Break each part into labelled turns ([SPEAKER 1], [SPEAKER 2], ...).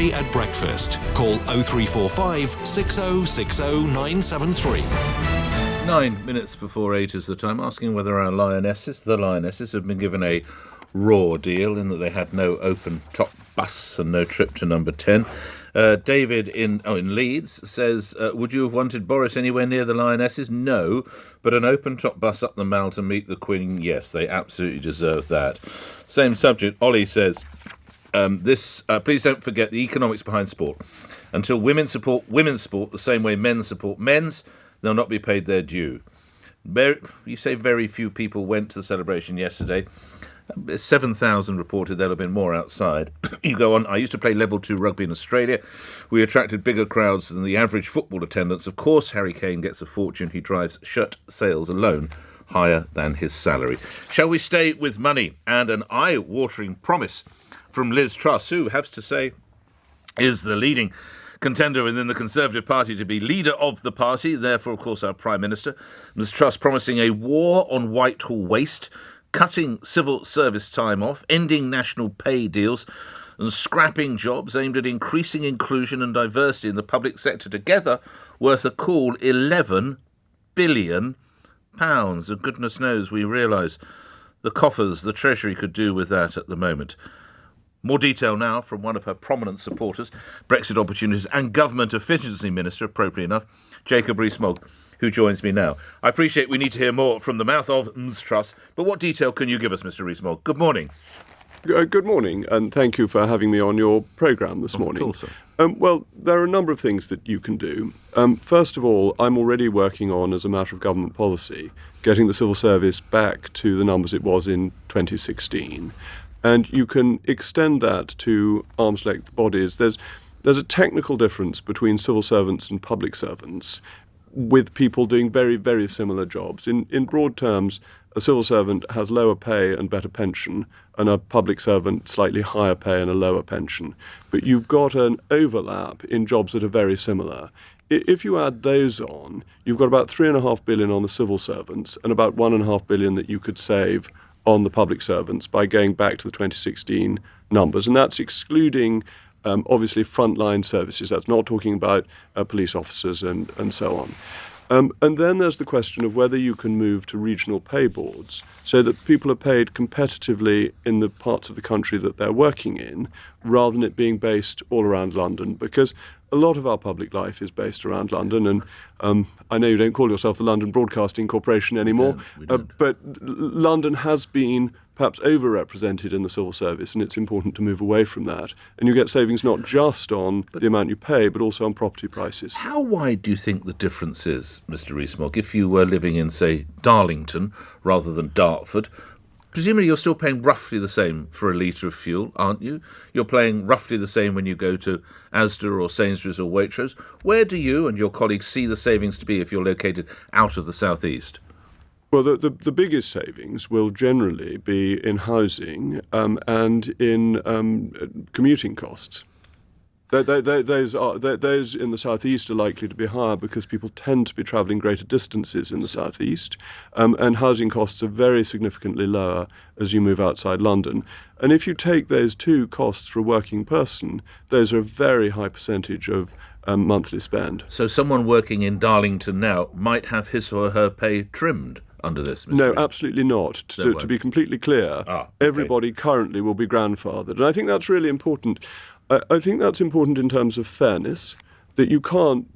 [SPEAKER 1] Gray at breakfast. Call 0345 6060 973.
[SPEAKER 2] 9 minutes before 8 is the time, asking whether our Lionesses, have been given a raw deal in that they had no open top bus and no trip to number 10. David in Leeds says, would you have wanted Boris anywhere near the Lionesses? No, but an open top bus up the Mall to meet the Queen, yes, they absolutely deserve that. Same subject, Ollie says, please don't forget the economics behind sport. Until women support women's sport the same way men support men's, they'll not be paid their due. You say very few people went to the celebration yesterday. 7,000 reported. There'll have been more outside. You go on. I used to play level 2 rugby in Australia. We attracted bigger crowds than the average football attendance. Of course, Harry Kane gets a fortune. He drives shirt sales alone higher than his salary. Shall we stay with money and an eye-watering promise from Liz Truss, who, have to say, is the leading contender within the Conservative Party to be leader of the party, therefore, of course, our Prime Minister. Ms Truss promising a war on Whitehall waste, cutting civil service time off, ending national pay deals and scrapping jobs aimed at increasing inclusion and diversity in the public sector, together worth a cool £11 billion. And goodness knows we realise the coffers the Treasury could do with that at the moment. More detail now from one of her prominent supporters, Brexit Opportunities and Government Efficiency Minister, appropriately enough, Jacob Rees-Mogg, who joins me now. I appreciate we need to hear more from the mouth of Ms Truss, but what detail can you give us, Mr Rees-Mogg? Good morning.
[SPEAKER 3] Good morning, and thank you for having me on your programme this morning.
[SPEAKER 2] Also.
[SPEAKER 3] Well, there are a number of things that you can do. First of all, I'm already working on, as a matter of government policy, getting the civil service back to the numbers it was in 2016. And you can extend that to arm's-length bodies. There's a technical difference between civil servants and public servants, with people doing very, very similar jobs. In broad terms, a civil servant has lower pay and better pension, and a public servant slightly higher pay and a lower pension. But you've got an overlap in jobs that are very similar. If you add those on, you've got about $3.5 billion on the civil servants and about $1.5 billion that you could save on the public servants by going back to the 2016 numbers. And that's excluding, obviously, frontline services. That's not talking about police officers and so on. And then there's the question of whether you can move to regional pay boards so that people are paid competitively in the parts of the country that they're working in, rather than it being based all around London. Because a lot of our public life is based around London, and I know you don't call yourself the London Broadcasting Corporation anymore,
[SPEAKER 2] We don't.
[SPEAKER 3] But London has been perhaps overrepresented in the civil service, and it's important to move away from that. And you get savings not just on the amount you pay, but also on property prices.
[SPEAKER 2] How wide do you think the difference is, Mr Rees-Mogg, if you were living in, say, Darlington rather than Dartford? Presumably you're still paying roughly the same for a litre of fuel, aren't you? You're paying roughly the same when you go to Asda or Sainsbury's or Waitrose. Where do you and your colleagues see the savings to be if you're located out of the southeast?
[SPEAKER 3] Well, the biggest savings will generally be in housing and in commuting costs. Those in the southeast are likely to be higher because people tend to be travelling greater distances in the southeast, and housing costs are very significantly lower as you move outside London. And if you take those two costs for a working person, those are a very high percentage of monthly spend.
[SPEAKER 2] So someone working in Darlington now might have his or her pay trimmed under this, Mr.
[SPEAKER 3] No,
[SPEAKER 2] Rees-Mogg?
[SPEAKER 3] absolutely not. To be completely clear, everybody currently will be grandfathered. And I think that's really important. I think that's important in terms of fairness, that you can't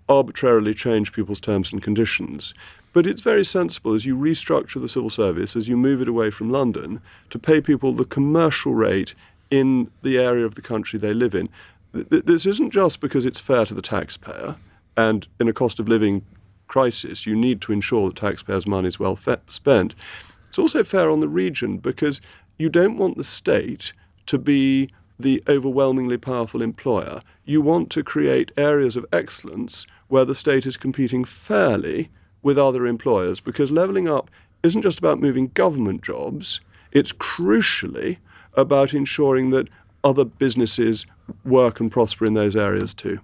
[SPEAKER 3] arbitrarily change people's terms and conditions. But it's very sensible, as you restructure the civil service, as you move it away from London, to pay people the commercial rate in the area of the country they live in. This isn't just because it's fair to the taxpayer, and in a cost of living crisis, you need to ensure that taxpayers' money is well spent. It's also fair on the region, because you don't want the state to be the overwhelmingly powerful employer. You want to create areas of excellence where the state is competing fairly with other employers, because levelling up isn't just about moving government jobs, it's crucially about ensuring that other businesses work and prosper in those areas too.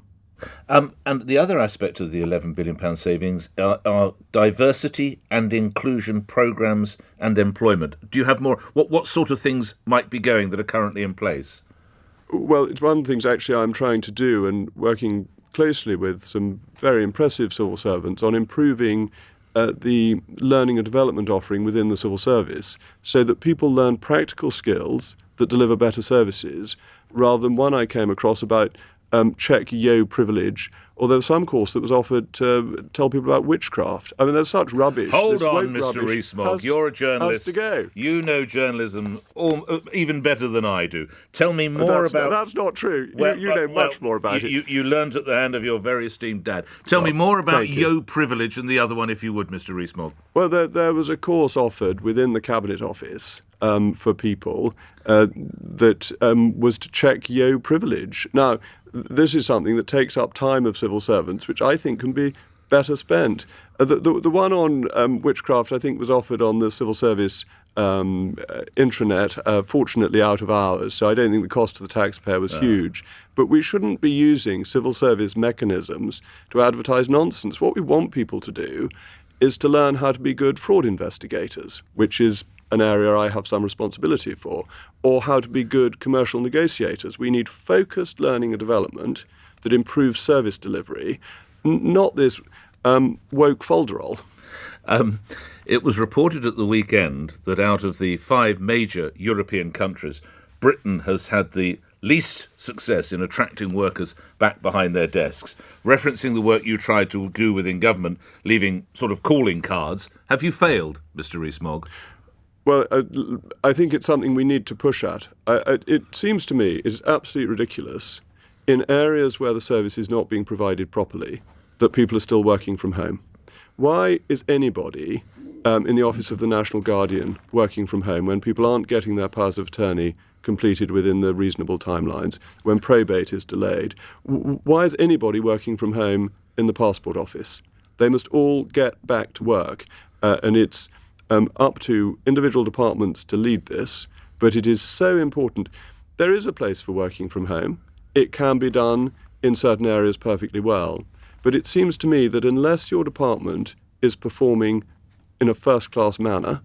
[SPEAKER 2] And the other aspect of the £11 billion savings are diversity and inclusion programmes and employment. Do you have more? What sort of things might be going that are currently in place?
[SPEAKER 3] Well, it's one of the things actually I'm trying to do, and working closely with some very impressive civil servants on improving the learning and development offering within the civil service, so that people learn practical skills that deliver better services, rather than one I came across about check yo privilege, or there was some course that was offered to tell people about witchcraft. I mean, there's such rubbish.
[SPEAKER 2] Hold
[SPEAKER 3] This
[SPEAKER 2] on,
[SPEAKER 3] woke
[SPEAKER 2] Mr.
[SPEAKER 3] rubbish
[SPEAKER 2] Rees-Mogg. You're a journalist.
[SPEAKER 3] has to go.
[SPEAKER 2] You know journalism even better than I do. Tell me more about...
[SPEAKER 3] That's not true. You know much more about it.
[SPEAKER 2] You learned at the hand of your very esteemed dad. Tell me more about yo privilege and the other one, if you would, Mr. Rees-Mogg.
[SPEAKER 3] Well, there was a course offered within the Cabinet Office for people that was to check yo privilege. Now, this is something that takes up time of civil servants, which I think can be better spent. The one on witchcraft, I think, was offered on the civil service intranet, fortunately out of hours, so I don't think the cost to the taxpayer was huge. But we shouldn't be using civil service mechanisms to advertise nonsense. What we want people to do is to learn how to be good fraud investigators, which is an area I have some responsibility for, or how to be good commercial negotiators. We need focused learning and development that improves service delivery, not this woke folderol.
[SPEAKER 2] It was reported at the weekend that out of the 5 major European countries, Britain has had the least success in attracting workers back behind their desks. Referencing the work you tried to do within government, leaving sort of calling cards, have you failed, Mr. Rees-Mogg?
[SPEAKER 3] Well, I think it's something we need to push at. It seems to me it is absolutely ridiculous in areas where the service is not being provided properly that people are still working from home. Why is anybody in the office of the National Guardian working from home when people aren't getting their powers of attorney completed within the reasonable timelines, when probate is delayed? Why is anybody working from home in the passport office? They must all get back to work, and it's up to individual departments to lead this, but it is so important. There is a place for working from home. It can be done in certain areas perfectly well, but it seems to me that unless your department is performing in a first-class manner,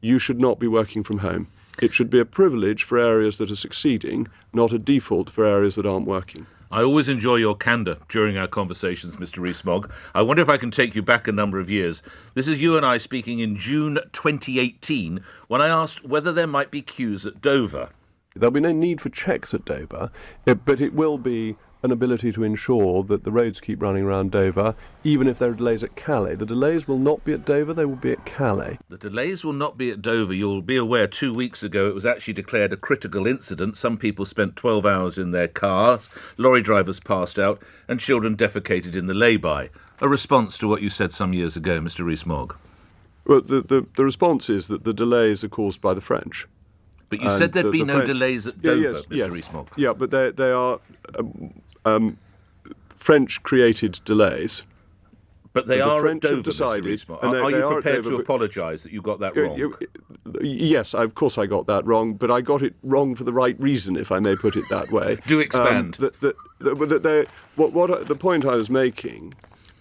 [SPEAKER 3] you should not be working from home. It should be a privilege for areas that are succeeding, not a default for areas that aren't working.
[SPEAKER 2] I always enjoy your candour during our conversations, Mr. Rees-Mogg. I wonder if I can take you back a number of years. This is you and I speaking in June 2018, when I asked whether there might be queues at Dover.
[SPEAKER 3] There'll be no need for checks at Dover, but it will be an ability to ensure that the roads keep running around Dover, even if there are delays at Calais. The delays will not be at Dover, they will be at Calais.
[SPEAKER 2] The delays will not be at Dover. You'll be aware 2 weeks ago it was actually declared a critical incident. Some people spent 12 hours in their cars, lorry drivers passed out, and children defecated in the lay-by. A response to what you said some years ago, Mr. Rees-Mogg.
[SPEAKER 3] Well, the response is that the delays are caused by the French.
[SPEAKER 2] But you said there'd be no delays at Dover, Mr. Rees-Mogg.
[SPEAKER 3] Yeah, but they are French-created delays.
[SPEAKER 2] But they are at Dover,
[SPEAKER 3] decided,
[SPEAKER 2] Mr. Rees-Mogg. Are you prepared to apologise that you got that wrong?
[SPEAKER 3] Yes, of course I got that wrong, but I got it wrong for the right reason, if I may put it that way.
[SPEAKER 2] Do expand.
[SPEAKER 3] The point I was making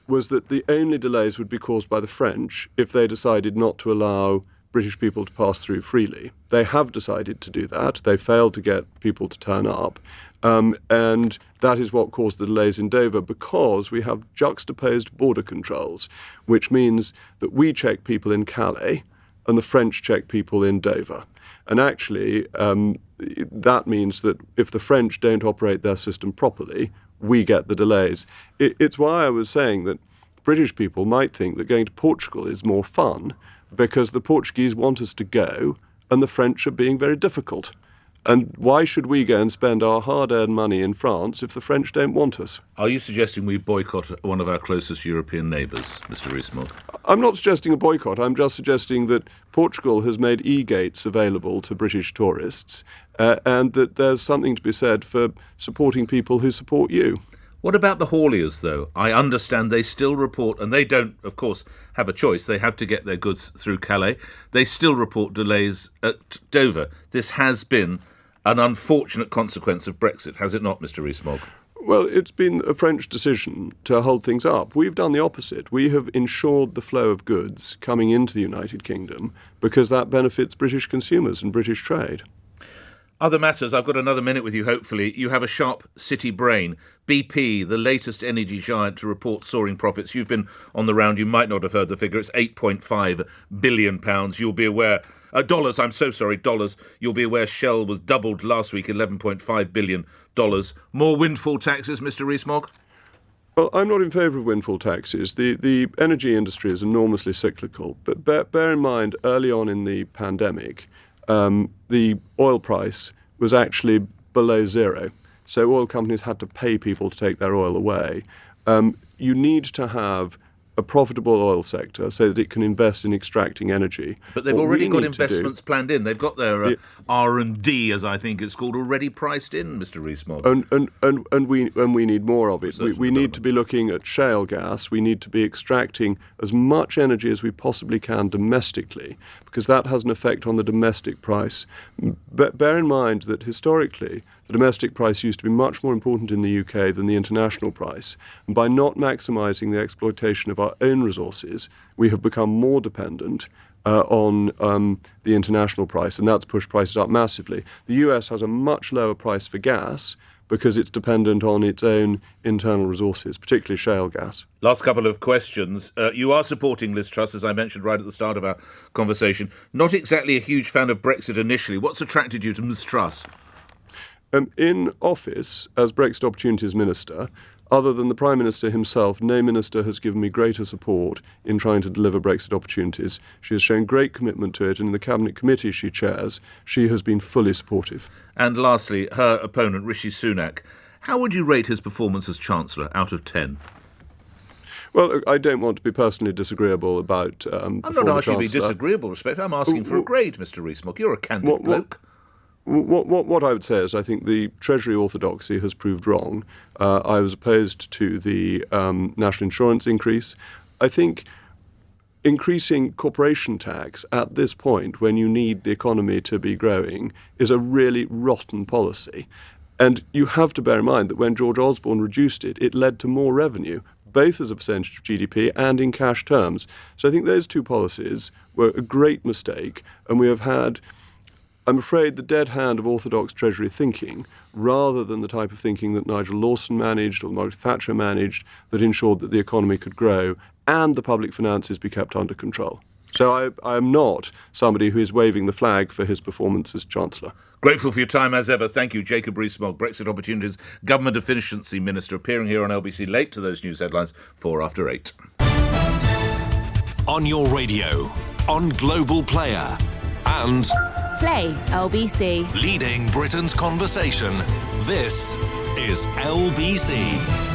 [SPEAKER 3] was that the only delays would be caused by the French if they decided not to allow British people to pass through freely. They have decided to do that. They failed to get people to turn up. And that is what caused the delays in Dover, because we have juxtaposed border controls, which means that we check people in Calais and the French check people in Dover. And actually, that means that if the French don't operate their system properly, we get the delays. It's why I was saying that British people might think that going to Portugal is more fun, because the Portuguese want us to go and the French are being very difficult. And why should we go and spend our hard-earned money in France if the French don't want us?
[SPEAKER 2] Are you suggesting we boycott one of our closest European neighbours, Mr. Rees-Mogg?
[SPEAKER 3] I'm not suggesting a boycott. I'm just suggesting that Portugal has made e-gates available to British tourists, and that there's something to be said for supporting people who support you.
[SPEAKER 2] What about the hauliers, though? I understand they still report, and they don't, of course, have a choice. They have to get their goods through Calais. They still report delays at Dover. This has been an unfortunate consequence of Brexit, has it not, Mr. Rees-Mogg?
[SPEAKER 3] Well, it's been a French decision to hold things up. We've done the opposite. We have ensured the flow of goods coming into the United Kingdom because that benefits British consumers and British trade.
[SPEAKER 2] Other matters, I've got another minute with you, hopefully. You have a sharp city brain. BP, the latest energy giant to report soaring profits. You've been on the round. You might not have heard the figure. It's £8.5 billion. You'll be aware... dollars, I'm so sorry, dollars. You'll be aware Shell was doubled last week, $11.5 billion. More windfall taxes, Mr. Rees-Mogg?
[SPEAKER 3] Well, I'm not in favour of windfall taxes. The energy industry is enormously cyclical. But bear in mind, early on in the pandemic, the oil price was actually below zero. So oil companies had to pay people to take their oil away. You need to have a profitable oil sector so that it can invest in extracting energy.
[SPEAKER 2] But they've already got investments planned in. They've got their R&D, as I think it's called, already priced in, Mr. Rees-Mogg.
[SPEAKER 3] And we need more of it. We need to be looking at shale gas. We need to be extracting as much energy as we possibly can domestically, because that has an effect on the domestic price. Bear in mind that historically, the domestic price used to be much more important in the UK than the international price. And by not maximising the exploitation of our own resources, we have become more dependent on the international price, and that's pushed prices up massively. The US has a much lower price for gas because it's dependent on its own internal resources, particularly shale gas.
[SPEAKER 2] Last couple of questions. You are supporting Liz Truss, as I mentioned right at the start of our conversation. Not exactly a huge fan of Brexit initially. What's attracted you to Ms Truss?
[SPEAKER 3] In office, as Brexit Opportunities Minister, other than the Prime Minister himself, no minister has given me greater support in trying to deliver Brexit opportunities. She has shown great commitment to it, and in the Cabinet Committee she chairs, she has been fully supportive.
[SPEAKER 2] And lastly, her opponent, Rishi Sunak. How would you rate his performance as Chancellor out of 10?
[SPEAKER 3] Well, I don't want to be personally disagreeable about
[SPEAKER 2] I'm not asking you to be disagreeable, respect. I'm asking for a grade, Mr. Rees-Mogg. You're a candid bloke.
[SPEAKER 3] What I would say is I think the Treasury orthodoxy has proved wrong. I was opposed to the national insurance increase. I think increasing corporation tax at this point, when you need the economy to be growing, is a really rotten policy. And you have to bear in mind that when George Osborne reduced it, it led to more revenue, both as a percentage of GDP and in cash terms. So I think those two policies were a great mistake, and we have had, I'm afraid, the dead hand of orthodox Treasury thinking, rather than the type of thinking that Nigel Lawson managed or Margaret Thatcher managed, that ensured that the economy could grow and the public finances be kept under control. So I am not somebody who is waving the flag for his performance as Chancellor.
[SPEAKER 2] Grateful for your time as ever. Thank you, Jacob Rees-Mogg, Brexit Opportunities Government Efficiency Minister, appearing here on LBC late to those news headlines, 8:04.
[SPEAKER 1] On your radio, on Global Player, and
[SPEAKER 4] Play LBC.
[SPEAKER 1] leading Britain's conversation. This is LBC.